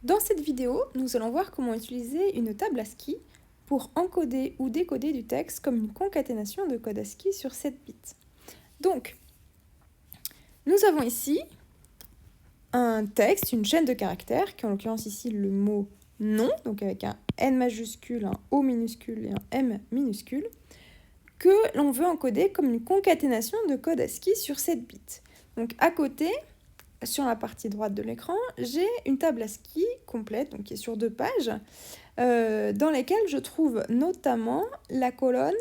Dans cette vidéo, nous allons voir comment utiliser une table ASCII pour encoder ou décoder du texte comme une concaténation de code ASCII sur 7 bits. Donc, nous avons ici un texte, une chaîne de caractères, qui est en l'occurrence ici le mot « nom », donc avec un N majuscule, un O minuscule et un M minuscule, que l'on veut encoder comme une concaténation de code ASCII sur 7 bits. Donc à côté, sur la partie droite de l'écran, j'ai une table ASCII complète, donc qui est sur 2 pages, dans lesquelles je trouve notamment la colonne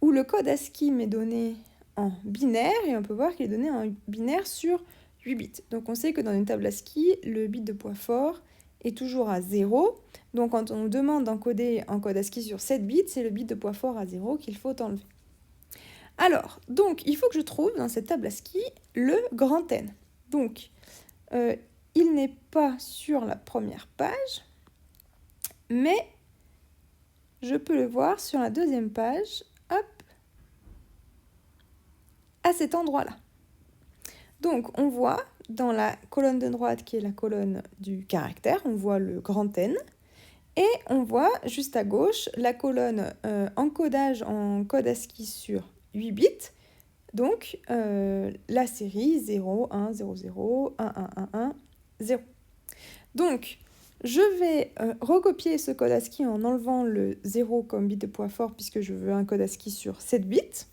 où le code ASCII m'est donné en binaire, et on peut voir qu'il est donné en binaire sur 8 bits. Donc on sait que dans une table ASCII, le bit de poids fort est toujours à 0. Donc quand on nous demande d'encoder un code ASCII sur 7 bits, c'est le bit de poids fort à 0 qu'il faut enlever. Alors, donc, il faut que je trouve dans cette table ASCII le grand N. Donc, il n'est pas sur la première page, mais je peux le voir sur la deuxième page, hop, à cet endroit-là. Donc, on voit dans la colonne de droite, qui est la colonne du caractère, on voit le grand N, et on voit juste à gauche la colonne encodage en code ASCII sur 8 bits, donc la série 0, 1, 0, 0, 1, 1, 1, 1, 0. Donc, je vais recopier ce code ASCII en enlevant le 0 comme bit de poids fort, puisque je veux un code ASCII sur 7 bits.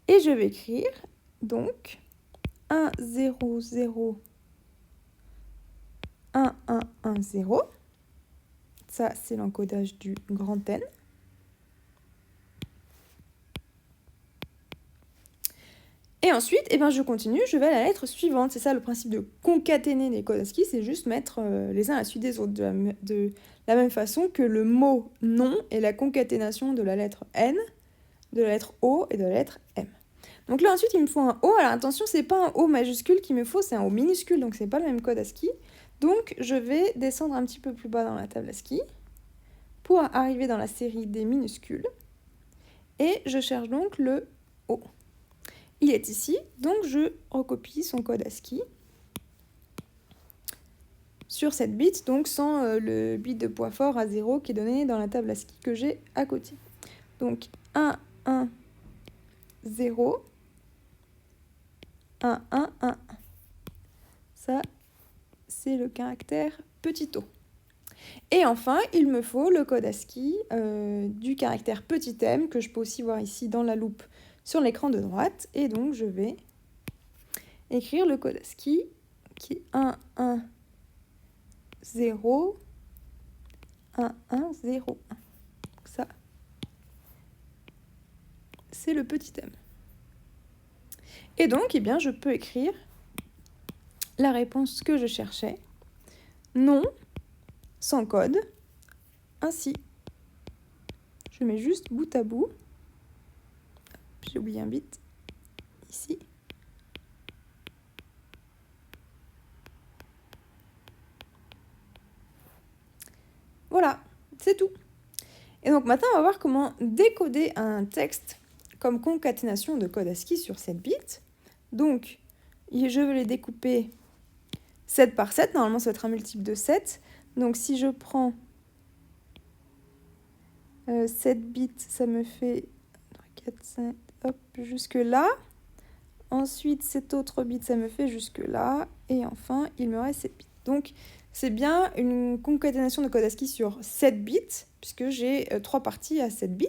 Et je vais écrire, donc, 1, 0, 0, 1, 1, 1, 0. Ça, c'est l'encodage du grand N. Et ensuite, je continue, je vais à la lettre suivante. C'est ça le principe de concaténer les codes ASCII, c'est juste mettre les uns à la suite des autres, de la même façon que le mot « nom » est la concaténation de la lettre N, de la lettre O et de la lettre M. Donc là, ensuite, il me faut un O. Alors attention, c'est pas un O majuscule qu'il me faut, c'est un O minuscule, donc c'est pas le même code ASCII. Donc je vais descendre un petit peu plus bas dans la table ASCII pour arriver dans la série des minuscules. Et je cherche donc le O. Il est ici, donc je recopie son code ASCII sur 7 bits, donc sans le bit de poids fort à 0 qui est donné dans la table ASCII que j'ai à côté. Donc 1, 1, 0, 1, 1, 1, 1. Ça, c'est le caractère petit o. Et enfin, il me faut le code ASCII du caractère petit m, que je peux aussi voir ici dans la loupe sur l'écran de droite. Et donc, je vais écrire le code ASCII qui est 1, 1, 0, 1, 1, 0, 1. Ça, c'est le petit m. Et donc, je peux écrire la réponse que je cherchais. Non, sans code, ainsi. Je mets juste bout à bout. J'ai oublié un bit. Ici. Voilà, c'est tout. Et donc maintenant, on va voir comment décoder un texte comme concaténation de code ASCII sur 7 bits. Donc, je vais les découper 7 par 7. Normalement, ça va être un multiple de 7. Donc, si je prends 7 bits, ça me fait 4, 5, hop, jusque là. Ensuite, cet autre bit, ça me fait jusque là. Et enfin, il me reste 7 bits. Donc, c'est bien une concaténation de code ASCII sur 7 bits, puisque j'ai 3 parties à 7 bits.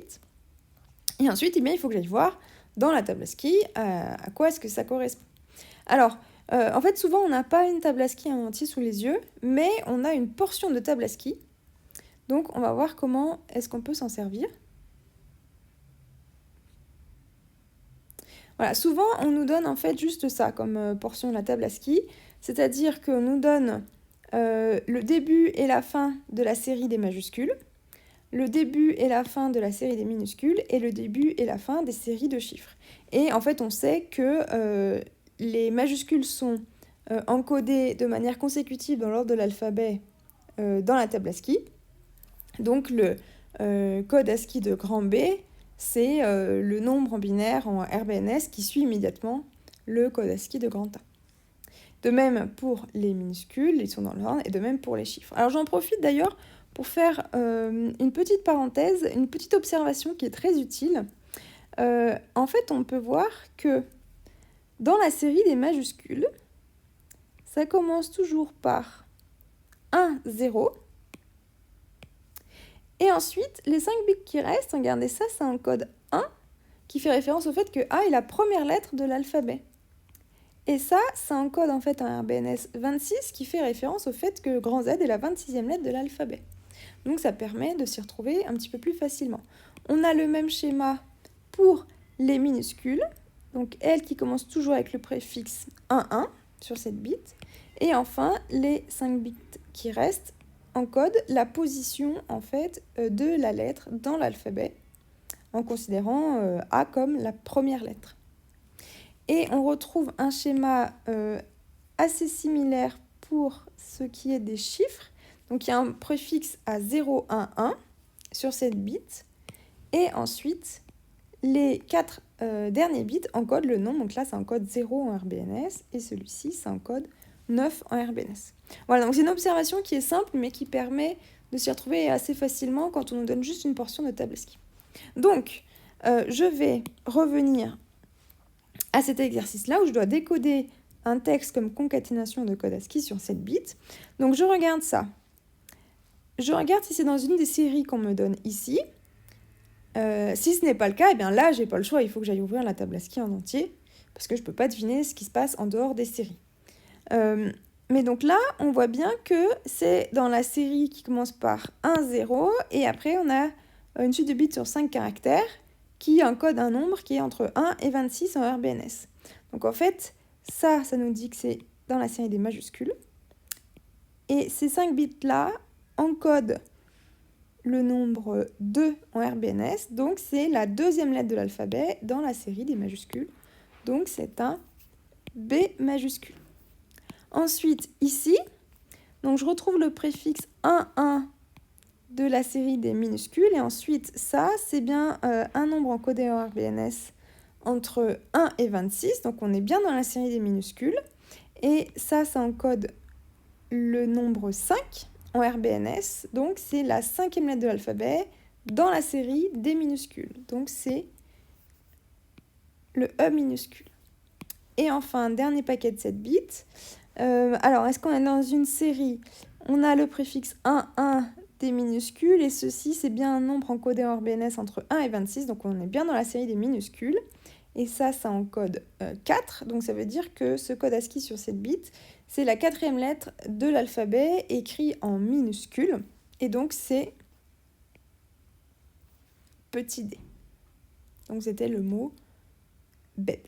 Et ensuite, il faut que j'aille voir dans la table ASCII à quoi est-ce que ça correspond. Alors, en fait, souvent, on n'a pas une table ASCII en entier sous les yeux, mais on a une portion de table ASCII. Donc, on va voir comment est-ce qu'on peut s'en servir. Voilà, souvent, on nous donne en fait juste ça comme portion de la table ASCII, c'est-à-dire qu'on nous donne le début et la fin de la série des majuscules, le début et la fin de la série des minuscules, et le début et la fin des séries de chiffres. Et en fait, on sait que les majuscules sont encodées de manière consécutive dans l'ordre de l'alphabet dans la table ASCII. Donc le code ASCII de grand B c'est le nombre en binaire en RBNS qui suit immédiatement le code ASCII de grand A. De même pour les minuscules, ils sont dans l'ordre, et de même pour les chiffres. Alors j'en profite d'ailleurs pour faire une petite parenthèse, une petite observation qui est très utile. En fait, on peut voir que dans la série des majuscules, ça commence toujours par 1, 0. Et ensuite, les 5 bits qui restent, regardez ça, c'est un code 1 qui fait référence au fait que A est la première lettre de l'alphabet. Et ça encode en fait un RBNS 26 qui fait référence au fait que grand Z est la 26e lettre de l'alphabet. Donc ça permet de s'y retrouver un petit peu plus facilement. On a le même schéma pour les minuscules, donc elles qui commencent toujours avec le préfixe 11 sur cette bit. Et enfin, les 5 bits qui restent encodent la position en fait de la lettre dans l'alphabet, en considérant A comme la première lettre. Et on retrouve un schéma assez similaire pour ce qui est des chiffres. Donc il y a un préfixe à 0, 1, 1 sur cette bit. Et ensuite, les 4 derniers bits encodent le nombre. Donc là, ça encode 0 en RBNS et celui-ci, ça encode 9 en RBNS. Voilà, donc c'est une observation qui est simple, mais qui permet de s'y retrouver assez facilement quand on nous donne juste une portion de table ASCII. Donc, je vais revenir à cet exercice-là où je dois décoder un texte comme concaténation de code ASCII sur 7 bits. Donc, je regarde ça. Je regarde si c'est dans une des séries qu'on me donne ici. Si ce n'est pas le cas, eh bien là, j'ai pas le choix. Il faut que j'aille ouvrir la table ASCII en entier parce que je ne peux pas deviner ce qui se passe en dehors des séries. Mais donc là, on voit bien que c'est dans la série qui commence par 1, 0, et après on a une suite de bits sur 5 caractères qui encode un nombre qui est entre 1 et 26 en RBNS. Donc en fait, ça nous dit que c'est dans la série des majuscules. Et ces 5 bits-là encodent le nombre 2 en RBNS, donc c'est la deuxième lettre de l'alphabet dans la série des majuscules. Donc c'est un B majuscule. Ensuite, ici, donc je retrouve le préfixe 1, 1 de la série des minuscules. Et ensuite, ça, c'est bien un nombre encodé en RBNS entre 1 et 26. Donc, on est bien dans la série des minuscules. Et ça encode le nombre 5 en RBNS. Donc, c'est la 5e lettre de l'alphabet dans la série des minuscules. Donc, c'est le E minuscule. Et enfin, dernier paquet de 7 bits. Alors, est-ce qu'on est dans une série ? On a le préfixe 1, 1 des minuscules, et ceci, c'est bien un nombre encodé en RBNS entre 1 et 26, donc on est bien dans la série des minuscules. Et ça encode 4, donc ça veut dire que ce code ASCII sur cette bit, c'est la 4e lettre de l'alphabet écrit en minuscules, et donc c'est petit d. Donc c'était le mot bed.